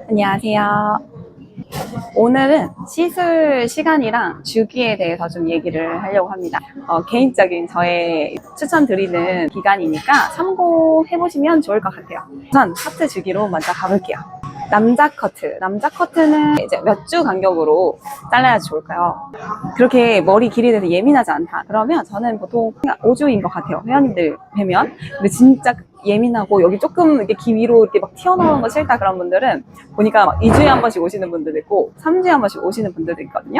안녕하세요. 오늘은 시술 시간이랑 주기에 대해서 좀 얘기를 하려고 합니다. 개인적인 저의 추천드리는 기간이니까 참고해보시면 좋을 것 같아요. 우선 하트 주기로 먼저 가볼게요. 남자 커트. 남자 커트는 이제 몇 주 간격으로 잘라야 좋을까요? 그렇게 머리 길이에 대해서 예민하지 않다. 그러면 저는 보통 5주인 것 같아요. 회원님들 뵈면. 근데 진짜 예민하고 여기 조금 이렇게 귀 위로 이렇게 막 튀어나오는 거 싫다 그런 분들은 보니까 막 2주에 한 번씩 오시는 분들도 있고 3주에 한 번씩 오시는 분들도 있거든요.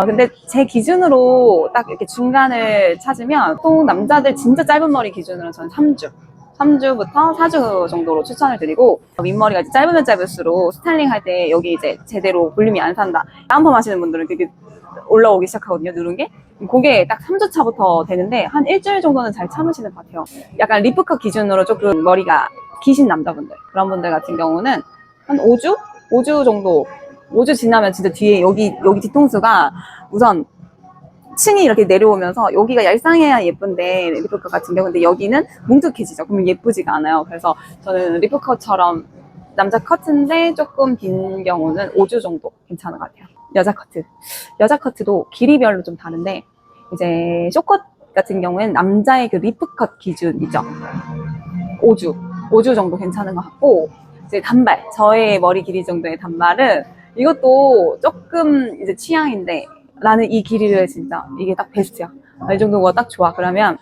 근데 제 기준으로 딱 이렇게 중간을 찾으면 보통 남자들 진짜 짧은 머리 기준으로 저는 3주부터 4주 정도로 추천을 드리고, 윗머리가 이제 짧으면 짧을수록 스타일링 할 때 여기 이제 제대로 볼륨이 안 산다, 다운펌 하시는 분들은 그게 올라오기 시작하거든요, 누른 게. 그게 딱 3주 차부터 되는데 한 일주일 정도는 잘 참으시는 것 같아요. 약간 리프컷 기준으로 조금 머리가 기신 남자분들, 그런 분들 같은 경우는 한 5주? 5주 정도, 5주 지나면 진짜 뒤에 여기 뒤통수가 우선 층이 이렇게 내려오면서 여기가 얄쌍해야 예쁜데 리프컷 같은 경우인데 여기는 뭉툭해지죠. 그러면 예쁘지가 않아요. 그래서 저는 리프컷처럼 남자 커트인데 조금 긴 경우는 5주 정도 괜찮은 것 같아요. 여자 커트도 길이별로 좀 다른데 이제 쇼컷 같은 경우에는 남자의 그 리프컷 기준이죠. 5주 정도 괜찮은 것 같고, 이제 단발, 저의 머리 길이 정도의 단발은 이것도 조금 이제 취향인데 나는 이 길이를 진짜 이게 딱 베스트야. 이 정도가 딱 좋아. 그러면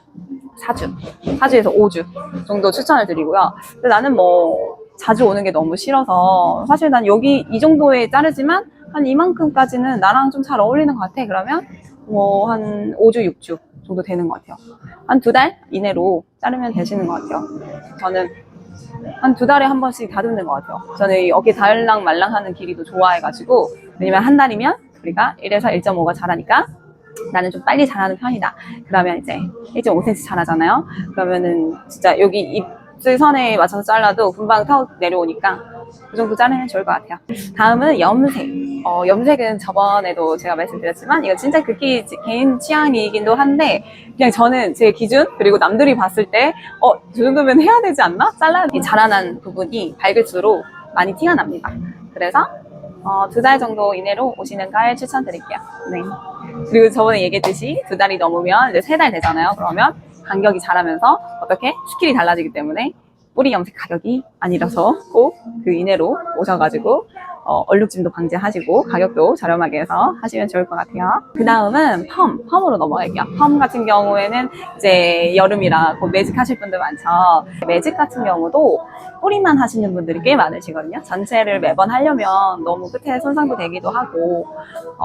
4주에서 5주 정도 추천을 드리고요. 근데 나는 뭐 자주 오는 게 너무 싫어서 사실 난 여기 이 정도에 자르지만 한 이만큼까지는 나랑 좀 잘 어울리는 것 같아. 그러면 뭐 한 5주, 6주 정도 되는 것 같아요. 한 2달 이내로 자르면 되시는 것 같아요. 저는 한 2달에 한 번씩 다듬는 것 같아요. 저는 이 어깨 달랑말랑하는 길이도 좋아해가지고, 왜냐면 한 달이면 우리가 1에서 1.5가 자라니까 나는 좀 빨리 자라는 편이다. 그러면 이제 1.5cm 자라잖아요. 그러면은 진짜 여기 입술 선에 맞춰서 잘라도 금방 타고 내려오니까 그 정도 자르면 좋을 것 같아요. 다음은 염색. 염색은 저번에도 제가 말씀드렸지만 이건 진짜 극히 개인 취향이기도 한데 그냥 저는 제 기준 그리고 남들이 봤을 때 저 정도면 해야 되지 않나? 이 자라난 부분이 밝을수록 많이 티가 납니다. 그래서 2달 정도 이내로 오시는 걸 추천드릴게요. 네. 그리고 저번에 얘기했듯이 2달이 넘으면 이제 3달 되잖아요. 그러면 간격이 자라면서 어떻게 스킬이 달라지기 때문에 뿌리 염색 가격이 아니라서 꼭 그 이내로 오셔가지고 얼룩짐도 방지하시고 가격도 저렴하게 해서 하시면 좋을 것 같아요. 그 다음은 펌으로 넘어갈게요. 펌 같은 경우에는 이제 여름이라 곧 매직 하실 분들 많죠. 매직 같은 경우도 뿌리만 하시는 분들이 꽤 많으시거든요. 전체를 매번 하려면 너무 끝에 손상도 되기도 하고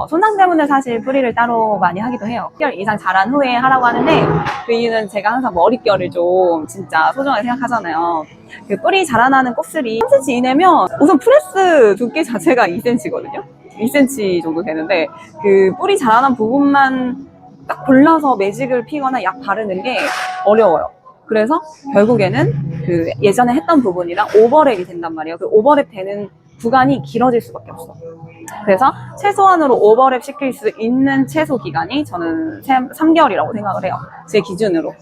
손상 때문에 사실 뿌리를 따로 많이 하기도 해요. 1개월 이상 자란 후에 하라고 하는데 그 이유는 제가 항상 머릿결을 좀 진짜 소중하게 생각하잖아요. 그 뿌리 자라나는 곱슬이 3cm 이내면 우선 프레스 두께 자체가 2cm거든요. 2cm 정도 되는데 그 뿌리 자라난 부분만 딱 골라서 매직을 피거나 약 바르는 게 어려워요. 그래서 결국에는 그 예전에 했던 부분이랑 오버랩이 된단 말이에요. 그 오버랩 되는 구간이 길어질 수밖에 없어. 그래서 최소한으로 오버랩 시킬 수 있는 최소 기간이 저는 3개월이라고 생각을 해요. 제 기준으로.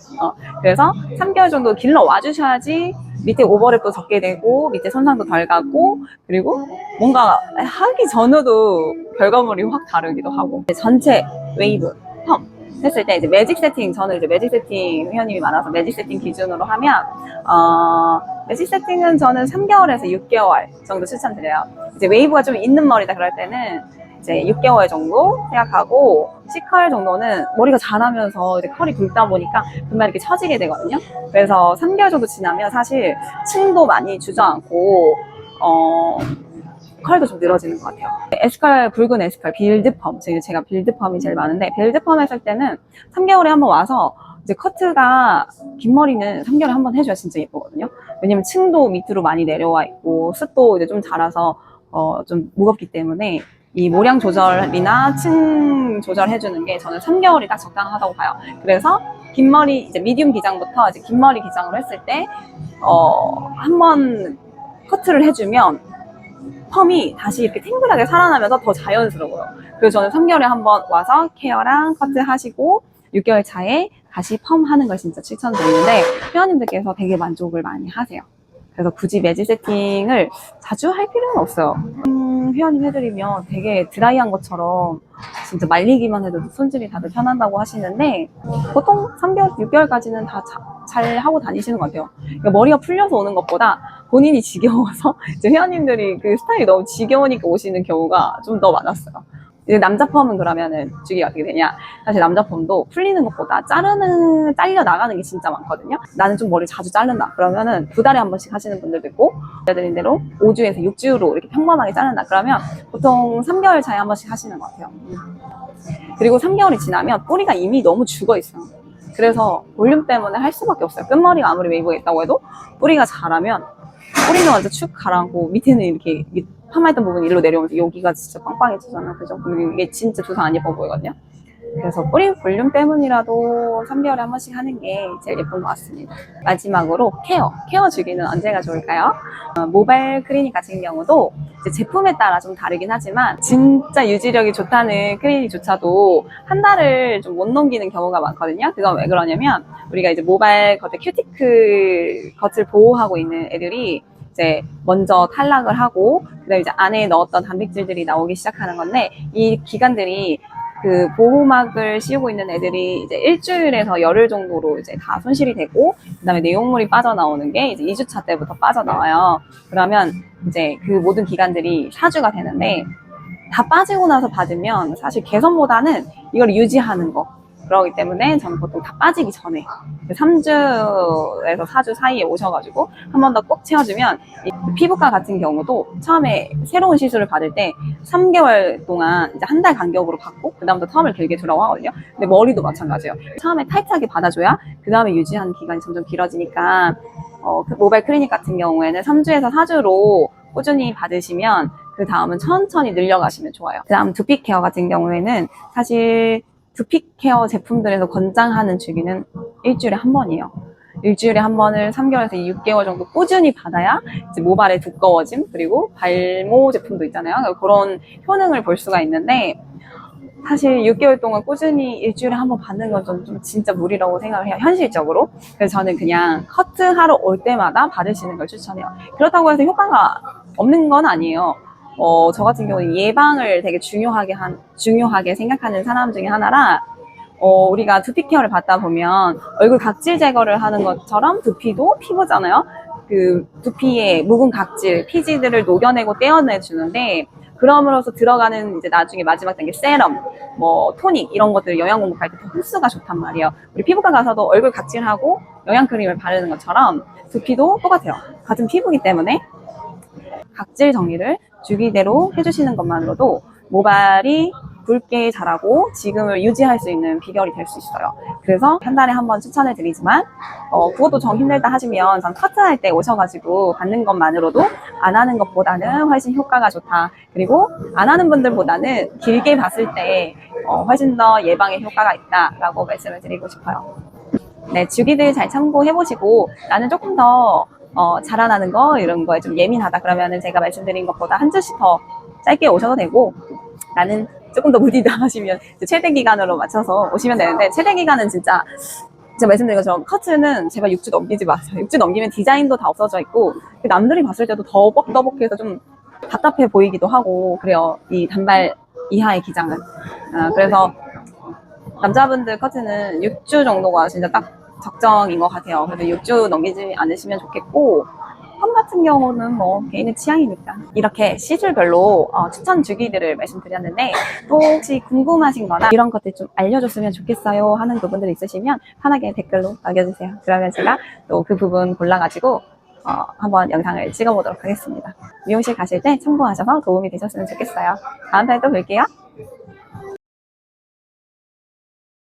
그래서 3개월 정도 길러와 주셔야지 밑에 오버랩도 적게 되고 밑에 손상도 덜 가고 그리고 뭔가 하기 전에도 결과물이 확 다르기도 하고, 전체 웨이브 펌 했을 때 이제 매직 세팅, 저는 이제 매직 세팅 회원님이 많아서 매직 세팅 기준으로 하면 매직 세팅은 저는 3개월에서 6개월 정도 추천드려요. 이제 웨이브가 좀 있는 머리다 그럴 때는 이제 6개월 정도 생각하고, C컬 정도는 머리가 자라면서 이제 컬이 굵다 보니까 금방 이렇게 처지게 되거든요. 그래서 3개월 정도 지나면 사실 층도 많이 주저앉고 컬도 좀 늘어지는 것 같아요. S컬, 굵은 S컬, 빌드펌. 제가 빌드펌이 제일 많은데, 빌드펌 했을 때는 3개월에 한번 와서 이제 커트가 긴 머리는 3개월에 한번 해줘야 진짜 예쁘거든요. 왜냐면 층도 밑으로 많이 내려와 있고 습도 이제 좀 자라서 좀 무겁기 때문에 이 모량 조절이나 층 조절해주는 게 저는 3개월이 딱 적당하다고 봐요. 그래서 긴 머리, 이제 미디움 기장부터 이제 긴 머리 기장으로 했을 때 한번 커트를 해주면 펌이 다시 이렇게 탱글하게 살아나면서 더 자연스러워요. 그래서 저는 3개월에 한번 와서 케어랑 커트 하시고 6개월 차에 다시 펌 하는 걸 진짜 추천드리는데 회원님들께서 되게 만족을 많이 하세요. 그래서 굳이 매직 세팅을 자주 할 필요는 없어요. 회원님 해드리면 되게 드라이한 것처럼 진짜 말리기만 해도 손질이 다들 편한다고 하시는데 보통 3개월, 6개월까지는 다 잘 하고 다니시는 것 같아요. 그러니까 머리가 풀려서 오는 것보다 본인이 지겨워서 이제 회원님들이 그 스타일이 너무 지겨우니까 오시는 경우가 좀 더 많았어요. 이제 남자 펌은 그러면은 주기가 어떻게 되냐? 사실 남자 펌도 풀리는 것보다 잘려 나가는 게 진짜 많거든요. 나는 좀 머리 자주 자른다. 그러면은 2달에 한 번씩 하시는 분들도 있고, 여자들인 대로 5주에서 6주로 이렇게 평범하게 자른다. 그러면 보통 3개월 차에 한 번씩 하시는 것 같아요. 그리고 3개월이 지나면 뿌리가 이미 너무 죽어 있어요. 그래서 볼륨 때문에 할 수밖에 없어요. 끝머리가 아무리 웨이브가 있다고 해도 뿌리가 자라면 뿌리는 완전 축 가라앉고 밑에는 이렇게 파마했던 부분이 일로 내려오면서 여기가 진짜 빵빵해지잖아. 그죠? 이게 진짜 두상 안 예뻐 보이거든요. 그래서 뿌리 볼륨 때문이라도 3개월에 한 번씩 하는 게 제일 예쁜 것 같습니다. 마지막으로 케어 주기는 언제가 좋을까요? 모발 클리닉 같은 경우도 이제 제품에 따라 좀 다르긴 하지만 진짜 유지력이 좋다는 클리닉조차도 한 달을 좀 못 넘기는 경우가 많거든요. 그건 왜 그러냐면 우리가 이제 모발 겉에 큐티클 겉을 보호하고 있는 애들이 이제 먼저 탈락을 하고 그다음에 이제 안에 넣었던 단백질들이 나오기 시작하는 건데 이 기간들이 그 보호막을 씌우고 있는 애들이 이제 일주일에서 열흘 정도로 이제 다 손실이 되고 그다음에 내용물이 빠져나오는 게 이제 2주차 때부터 빠져나와요. 그러면 이제 그 모든 기간들이 4주가 되는데 다 빠지고 나서 받으면 사실 개선보다는 이걸 유지하는 거 그러기 때문에 저는 보통 다 빠지기 전에 3주에서 4주 사이에 오셔가지고 한 번 더 꼭 채워주면 피부과 같은 경우도 처음에 새로운 시술을 받을 때 3개월 동안 이제 한 달 간격으로 받고 그 다음부터 텀을 길게 두라고 하거든요. 근데 머리도 마찬가지예요. 처음에 타이트하게 받아줘야 그 다음에 유지하는 기간이 점점 길어지니까 그 모발 클리닉 같은 경우에는 3주에서 4주로 꾸준히 받으시면 그 다음은 천천히 늘려가시면 좋아요. 그 다음 두피 케어 같은 경우에는 사실 두피 케어 제품들에서 권장하는 주기는 일주일에 한 번이에요. 일주일에 한 번을 3개월에서 6개월 정도 꾸준히 받아야 이제 모발의 두꺼워짐 그리고 발모 제품도 있잖아요. 그런 효능을 볼 수가 있는데 사실 6개월 동안 꾸준히 일주일에 한 번 받는 건 좀 진짜 무리라고 생각을 해요. 현실적으로. 그래서 저는 그냥 커트하러 올 때마다 받으시는 걸 추천해요. 그렇다고 해서 효과가 없는 건 아니에요. 저 같은 경우는 예방을 되게 중요하게 생각하는 사람 중에 하나라, 우리가 두피 케어를 받다 보면 얼굴 각질 제거를 하는 것처럼 두피도 피부잖아요. 그 두피의 묵은 각질, 피지들을 녹여내고 떼어내주는데, 그럼으로써 들어가는 이제 나중에 마지막 단계 세럼, 뭐 토닉 이런 것들 영양 공급할 때 흡수가 좋단 말이에요. 우리 피부과 가서도 얼굴 각질하고 영양크림을 바르는 것처럼 두피도 똑같아요. 같은 피부이기 때문에 각질 정리를 주기대로 해주시는 것만으로도 모발이 굵게 자라고 지금을 유지할 수 있는 비결이 될 수 있어요. 그래서 한 달에 한 번 추천을 드리지만 그것도 정 힘들다 하시면 전 커트할 때 오셔가지고 받는 것만으로도 안 하는 것보다는 훨씬 효과가 좋다. 그리고 안 하는 분들보다는 길게 봤을 때 훨씬 더 예방에 효과가 있다라고 말씀을 드리고 싶어요. 네, 주기들 잘 참고해보시고 나는 조금 더 자라나는 거 이런 거에 좀 예민하다 그러면은 제가 말씀드린 것보다 한 주씩 더 짧게 오셔도 되고 나는 조금 더 무디다 하시면 최대 기간으로 맞춰서 오시면 되는데 최대 기간은 진짜 제가 말씀드린 것처럼 커트는 제발 6주 넘기지 마세요. 6주 넘기면 디자인도 다 없어져 있고 남들이 봤을 때도 더 뻑더벅해서 좀 답답해 보이기도 하고 그래요. 이 단발 이하의 기장은. 그래서 남자분들 커트는 6주 정도가 진짜 딱 적정인 것 같아요. 그래서 6주 넘기지 않으시면 좋겠고 펌 같은 경우는 뭐 개인의 취향이니까 이렇게 시술별로 추천 주기들을 말씀드렸는데 또 혹시 궁금하신 거나 이런 것들 좀 알려줬으면 좋겠어요 하는 부분들 있으시면 편하게 댓글로 남겨주세요. 그러면 제가 또 그 부분 골라가지고 한번 영상을 찍어보도록 하겠습니다. 미용실 가실 때 참고하셔서 도움이 되셨으면 좋겠어요. 다음 편에 또 뵐게요.